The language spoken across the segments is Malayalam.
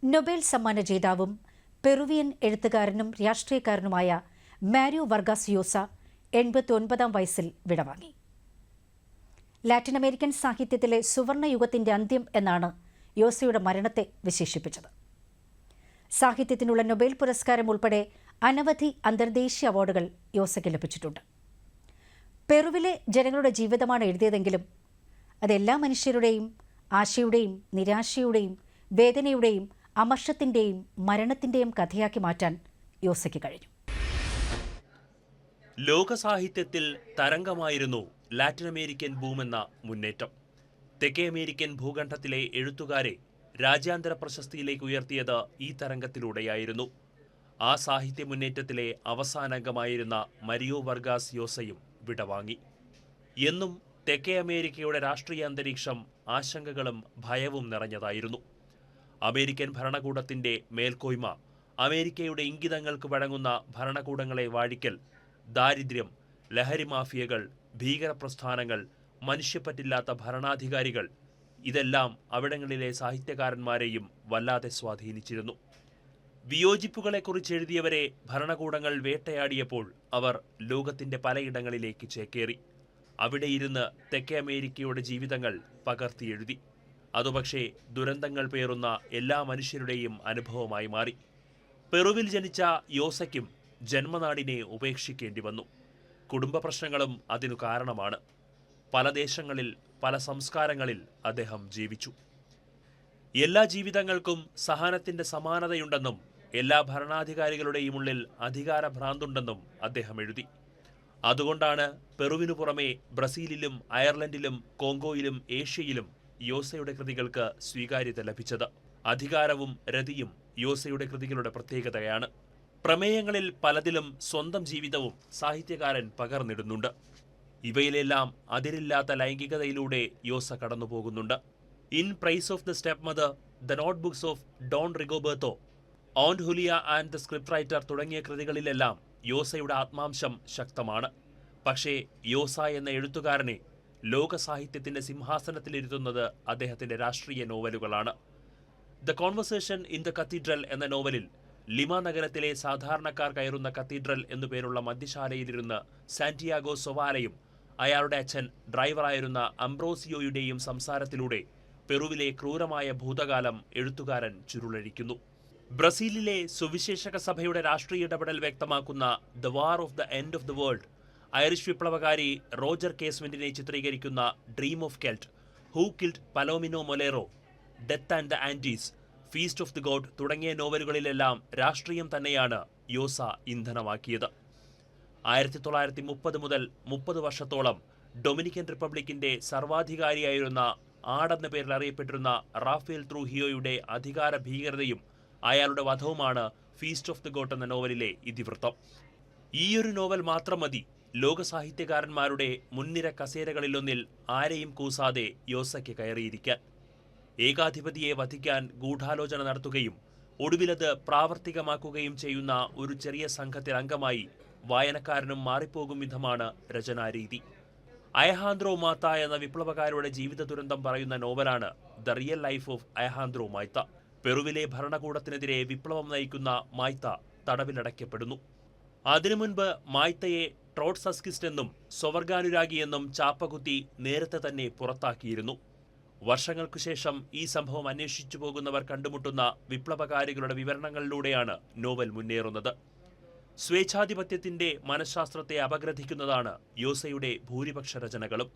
നൊബേൽ സമ്മാന ജേതാവും പെറുവിയൻ എഴുത്തുകാരനും രാഷ്ട്രീയക്കാരനുമായ മാരിയോ വർഗാസ് യോസ 89-ാം വയസ്സിൽ വിടവാങ്ങി. ലാറ്റിൻ അമേരിക്കൻ സാഹിത്യത്തിലെ സുവർണയുഗത്തിന്റെ അന്ത്യം എന്നാണ് യോസയുടെ മരണത്തെ വിശേഷിപ്പിച്ചത്. സാഹിത്യത്തിനുള്ള നൊബേൽ പുരസ്കാരം ഉൾപ്പെടെ അനവധി അന്തർദേശീയ അവാർഡുകൾ യോസയ്ക്ക് ലഭിച്ചിട്ടുണ്ട്. പെറുവിലെ ജനങ്ങളുടെ ജീവിതമാണ് എഴുതിയതെങ്കിലും അതെല്ലാ മനുഷ്യരുടെയും ആശയുടെയും നിരാശയുടെയും വേദനയുടെയും അമർഷത്തിന്റെയും മരണത്തിന്റെയും കഥയാക്കി മാറ്റാൻ യോസയ്ക്ക് കഴിഞ്ഞു. ലോകസാഹിത്യത്തിൽ തരംഗമായിരുന്നു ലാറ്റിൻ അമേരിക്കൻ ബൂമെന്ന മുന്നേറ്റം. തെക്കേ അമേരിക്കൻ ഭൂഖണ്ഡത്തിലെ എഴുത്തുകാരെ രാജ്യാന്തര പ്രശസ്തിയിലേക്ക് ഉയർത്തിയത് ഈ തരംഗത്തിലൂടെയായിരുന്നു. ആ സാഹിത്യ മുന്നേറ്റത്തിലെ അവസാന അംഗമായിരുന്ന മരിയോ വർഗാസ് യോസയും വിടവാങ്ങി. എന്നും തെക്കേ അമേരിക്കയുടെ രാഷ്ട്രീയ അന്തരീക്ഷം ആശങ്കകളും ഭയവും നിറഞ്ഞതായിരുന്നു. അമേരിക്കൻ ഭരണകൂടത്തിന്റെ മേൽക്കോയ്മ, അമേരിക്കയുടെ ഇംഗിതങ്ങൾക്ക് വഴങ്ങുന്ന ഭരണകൂടങ്ങളെ വാഴിക്കൽ, ദാരിദ്ര്യം, ലഹരി മാഫിയകൾ, ഭീകരപ്രസ്ഥാനങ്ങൾ, മനുഷ്യപ്പറ്റില്ലാത്ത ഭരണാധികാരികൾ ഇതെല്ലാം അവിടങ്ങളിലെ സാഹിത്യകാരന്മാരെയും വല്ലാതെ സ്വാധീനിച്ചിരുന്നു. വിയോജിപ്പുകളെക്കുറിച്ച് എഴുതിയവരെ ഭരണകൂടങ്ങൾ വേട്ടയാടിയപ്പോൾ അവർ ലോകത്തിന്റെ പലയിടങ്ങളിലേക്ക് ചേക്കേറി. അവിടെയിരുന്ന് തെക്കേ അമേരിക്കയുടെ ജീവിതങ്ങൾ പകർത്തിയെഴുതി. അതുപക്ഷേ ദുരന്തങ്ങൾ പേറുന്ന എല്ലാ മനുഷ്യരുടെയും അനുഭവമായി മാറി. പെറുവിൽ ജനിച്ച യോസയ്ക്കും ജന്മനാടിനെ ഉപേക്ഷിക്കേണ്ടി വന്നു. കുടുംബ പ്രശ്നങ്ങളും അതിനു കാരണമാണ്. പല ദേശങ്ങളിൽ, പല സംസ്കാരങ്ങളിൽ അദ്ദേഹം ജീവിച്ചു. എല്ലാ ജീവിതങ്ങൾക്കും സഹനത്തിന്റെ സമാനതയുണ്ടെന്നും എല്ലാ ഭരണാധികാരികളുടെയും ഉള്ളിൽ അധികാരഭ്രാന്തുണ്ടെന്നും അദ്ദേഹം എഴുതി. അതുകൊണ്ടാണ് പെറുവിനു പുറമെ ബ്രസീലിലും അയർലൻഡിലും കോങ്കോയിലും ഏഷ്യയിലും യോസയുടെ കൃതികൾക്ക് സ്വീകാര്യത ലഭിച്ചത്. അധികാരവും രതിയും യോസയുടെ കൃതികളുടെ പ്രത്യേകതയാണ്. പ്രമേയങ്ങളിൽ പലതിലും സ്വന്തം ജീവിതവും സാഹിത്യകാരൻ പകർന്നിടുന്നുണ്ട്. ഇവയിലെല്ലാം അതിരില്ലാത്ത ലൈംഗികതയിലൂടെ യോസ കടന്നുപോകുന്നുണ്ട്. In praise of the stepmother, the notebooks of Don Rigoberto, aunt Julia and the scriptwriter തുടങ്ങിയ കൃതികളിലെല്ലാം യോസയുടെ ആത്മാംശം ശക്തമാണ്. പക്ഷേ യോസ എന്ന എഴുത്തുകാരനെ ലോക സാഹിത്യത്തിന്റെ സിംഹാസനത്തിലിരുത്തുന്നത് അദ്ദേഹത്തിന്റെ രാഷ്ട്രീയ നോവലുകളാണ്. The conversation in the cathedral എന്ന നോവലിൽ ലിമ നഗരത്തിലെ സാധാരണക്കാർ കയറുന്ന കത്തീഡ്രൽ എന്നുപേരുള്ള മദ്യശാലയിലിരുന്ന് സാന്റിയാഗോ സൊവാലയും അയാളുടെ അച്ഛൻ ഡ്രൈവറായിരുന്ന അംബ്രോസിയോയുടെയും സംസാരത്തിലൂടെ പെറുവിലെ ക്രൂരമായ ഭൂതകാലം എഴുത്തുകാരൻ ചുരുളഴിക്കുന്നു. ബ്രസീലിലെ സുവിശേഷക സഭയുടെ രാഷ്ട്രീയ ഇടപെടൽ വ്യക്തമാക്കുന്ന the war of the end of the world, Irish വിപ്ലവകാരി റോജർ കേസ്മെന്റിനെ ചിത്രീകരിക്കുന്ന dream of Celt, who killed Palomino Molero, death and the Andes, feast of the god തുടങ്ങിയ നോവലുകളിലെല്ലാം രാഷ്ട്രീയം തന്നെയാണ് യോസ ഇന്ധനമാക്കിയത്. 1930 മുതൽ 30 വർഷത്തോളം ഡൊമിനിക്കൻ റിപ്പബ്ലിക്കിന്റെ സർവാധികാരിയായിരുന്ന ആടെന്ന പേരിൽ അറിയപ്പെട്ടിരുന്ന റാഫേൽ ട്രൂഹിയോയുടെ അധികാര ഭീകരതയും അയാളുടെ വധവുമാണ് ഫീസ്റ്റ് ഓഫ് ദി ഗോഡ് എന്ന നോവലിലെ ഇതിവൃത്തം. ഈയൊരു നോവൽ മാത്രം മതി ലോക സാഹിത്യകാരന്മാരുടെ മുൻനിര കസേരകളിലൊന്നിൽ ആരെയും കൂസാതെ യോസയ്ക്ക് കയറിയിരിക്കാൻ. ഏകാധിപതിയെ വധിക്കാൻ ഗൂഢാലോചന നടത്തുകയും ഒടുവിലത് പ്രാവർത്തികമാക്കുകയും ചെയ്യുന്ന ഒരു ചെറിയ സംഘത്തിൽ അംഗമായി വായനക്കാരനും മാറിപ്പോകും വിധമാണ് രചനാരീതി. അയഹാന്ദ്രോ മാത്ത എന്ന വിപ്ലവകാരുടെ ജീവിത ദുരന്തം പറയുന്ന നോവലാണ് ദ റിയൽ ലൈഫ് ഓഫ് അയഹാന്ദ്രോ മായ്ത്ത. പെറുവിലെ ഭരണകൂടത്തിനെതിരെ വിപ്ലവം നയിക്കുന്ന മായ്ത്ത തടവിലടയ്ക്കപ്പെടുന്നു. അതിനു മുൻപ് മായ്ത്തയെ ട്രോട്സസ്കിസ്റ്റ് എന്നും സ്വവർഗാനുരാഗിയെന്നും ചാപ്പകുത്തി നേരത്തെ തന്നെ പുറത്താക്കിയിരുന്നു. വർഷങ്ങൾക്കു ശേഷം ഈ സംഭവം അന്വേഷിച്ചു പോകുന്നവർ കണ്ടുമുട്ടുന്ന വിപ്ലവകാരികളുടെ വിവരണങ്ങളിലൂടെയാണ് നോവൽ മുന്നേറുന്നത്. സ്വേച്ഛാധിപത്യത്തിന്റെ മനഃശാസ്ത്രത്തെ അപഗ്രഥിക്കുന്നതാണ് യോസയുടെ ഭൂരിപക്ഷ രചനകളും.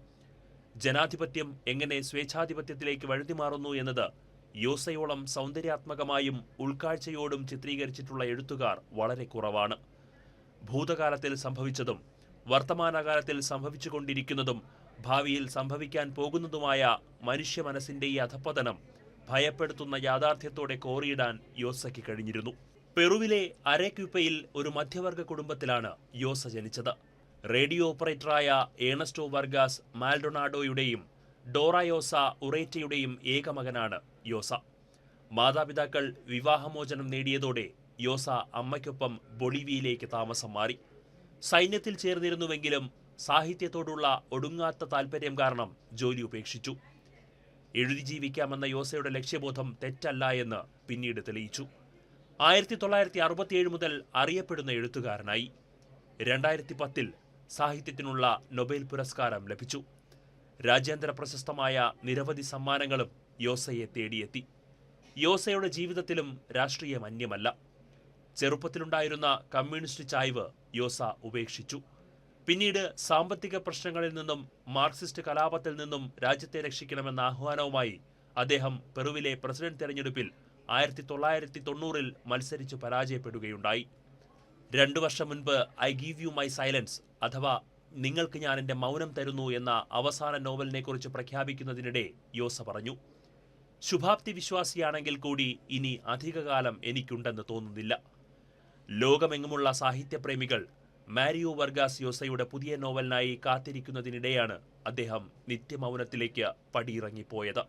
ജനാധിപത്യം എങ്ങനെ സ്വേച്ഛാധിപത്യത്തിലേക്ക് വഴുതിമാറുന്നു എന്നത് യോസയോളം സൗന്ദര്യാത്മകമായും ഉൾക്കാഴ്ചയോടും ചിത്രീകരിച്ചിട്ടുള്ള എഴുത്തുകാർ വളരെ കുറവാണ്. ഭൂതകാലത്തിൽ സംഭവിച്ചതും വർത്തമാനകാലത്തിൽ സംഭവിച്ചുകൊണ്ടിരിക്കുന്നതും ഭാവിയിൽ സംഭവിക്കാൻ പോകുന്നതുമായ മനുഷ്യ മനസ്സിന്റെ ഈ അധപ്പതനം ഭയപ്പെടുത്തുന്ന യാഥാർത്ഥ്യത്തോടെ കോറിയിടാൻ യോസയ്ക്ക് കഴിഞ്ഞിരുന്നു. പെറുവിലെ അരേക്യുപ്പയിൽ ഒരു മധ്യവർഗ കുടുംബത്തിലാണ് യോസ ജനിച്ചത്. റേഡിയോ ഓപ്പറേറ്ററായ ഏണസ്റ്റോ വർഗാസ് മാൽഡൊണാഡോയുടെയും ഡോറയോസ ഉറേറ്റയുടെയും ഏകമകനാണ് യോസ. മാതാപിതാക്കൾ വിവാഹമോചനം നേടിയതോടെ യോസ അമ്മയ്ക്കൊപ്പം ബൊളീവിയയിലേക്ക് താമസം മാറി. സൈന്യത്തിൽ ചേർന്നിരുന്നുവെങ്കിലും സാഹിത്യത്തോടുള്ള ഒടുങ്ങാത്ത താൽപ്പര്യം കാരണം ജോലി ഉപേക്ഷിച്ചു. എഴുതി ജീവിക്കാമെന്ന യോസയുടെ ലക്ഷ്യബോധം തെറ്റല്ല എന്ന് പിന്നീട് തെളിയിച്ചു. 1967 മുതൽ അറിയപ്പെടുന്ന എഴുത്തുകാരനായി. 2010 സാഹിത്യത്തിനുള്ള നൊബേൽ പുരസ്കാരം ലഭിച്ചു. രാജ്യാന്തര പ്രശസ്തമായ നിരവധി സമ്മാനങ്ങളും യോസയെ തേടിയെത്തി. യോസയുടെ ജീവിതത്തിലും രാഷ്ട്രീയം അന്യമല്ല. ചെറുപ്പത്തിലുണ്ടായിരുന്ന കമ്മ്യൂണിസ്റ്റ് ചായ്വ് യോസ ഉപേക്ഷിച്ചു. പിന്നീട് സാമ്പത്തിക പ്രശ്നങ്ങളിൽ നിന്നും മാർക്സിസ്റ്റ് കലാപത്തിൽ നിന്നും രാജ്യത്തെ രക്ഷിക്കണമെന്ന ആഹ്വാനവുമായി അദ്ദേഹം പെറുവിലെ പ്രസിഡന്റ് തെരഞ്ഞെടുപ്പിൽ 1990 മത്സരിച്ചു പരാജയപ്പെടുകയുണ്ടായി. 2 വർഷം മുൻപ് I give you my silence അഥവാ നിങ്ങൾക്ക് ഞാൻ എൻ്റെ മൗനം തരുന്നു എന്ന അവസാന നോവലിനെക്കുറിച്ച് പ്രഖ്യാപിക്കുന്നതിനിടെ യോസ പറഞ്ഞു, ശുഭാപ്തി വിശ്വാസിയാണെങ്കിൽ കൂടി ഇനി അധികകാലം എനിക്കുണ്ടെന്ന് തോന്നുന്നില്ല. ലോകമെങ്ങുമുള്ള സാഹിത്യപ്രേമികൾ മാരിയോ വർഗാസ് യോസയുടെ പുതിയ നോവലിനായി കാത്തിരിക്കുന്നതിനിടെയാണ് അദ്ദേഹം നിത്യമൗനത്തിലേക്ക് പടിയിറങ്ങിപ്പോയത്.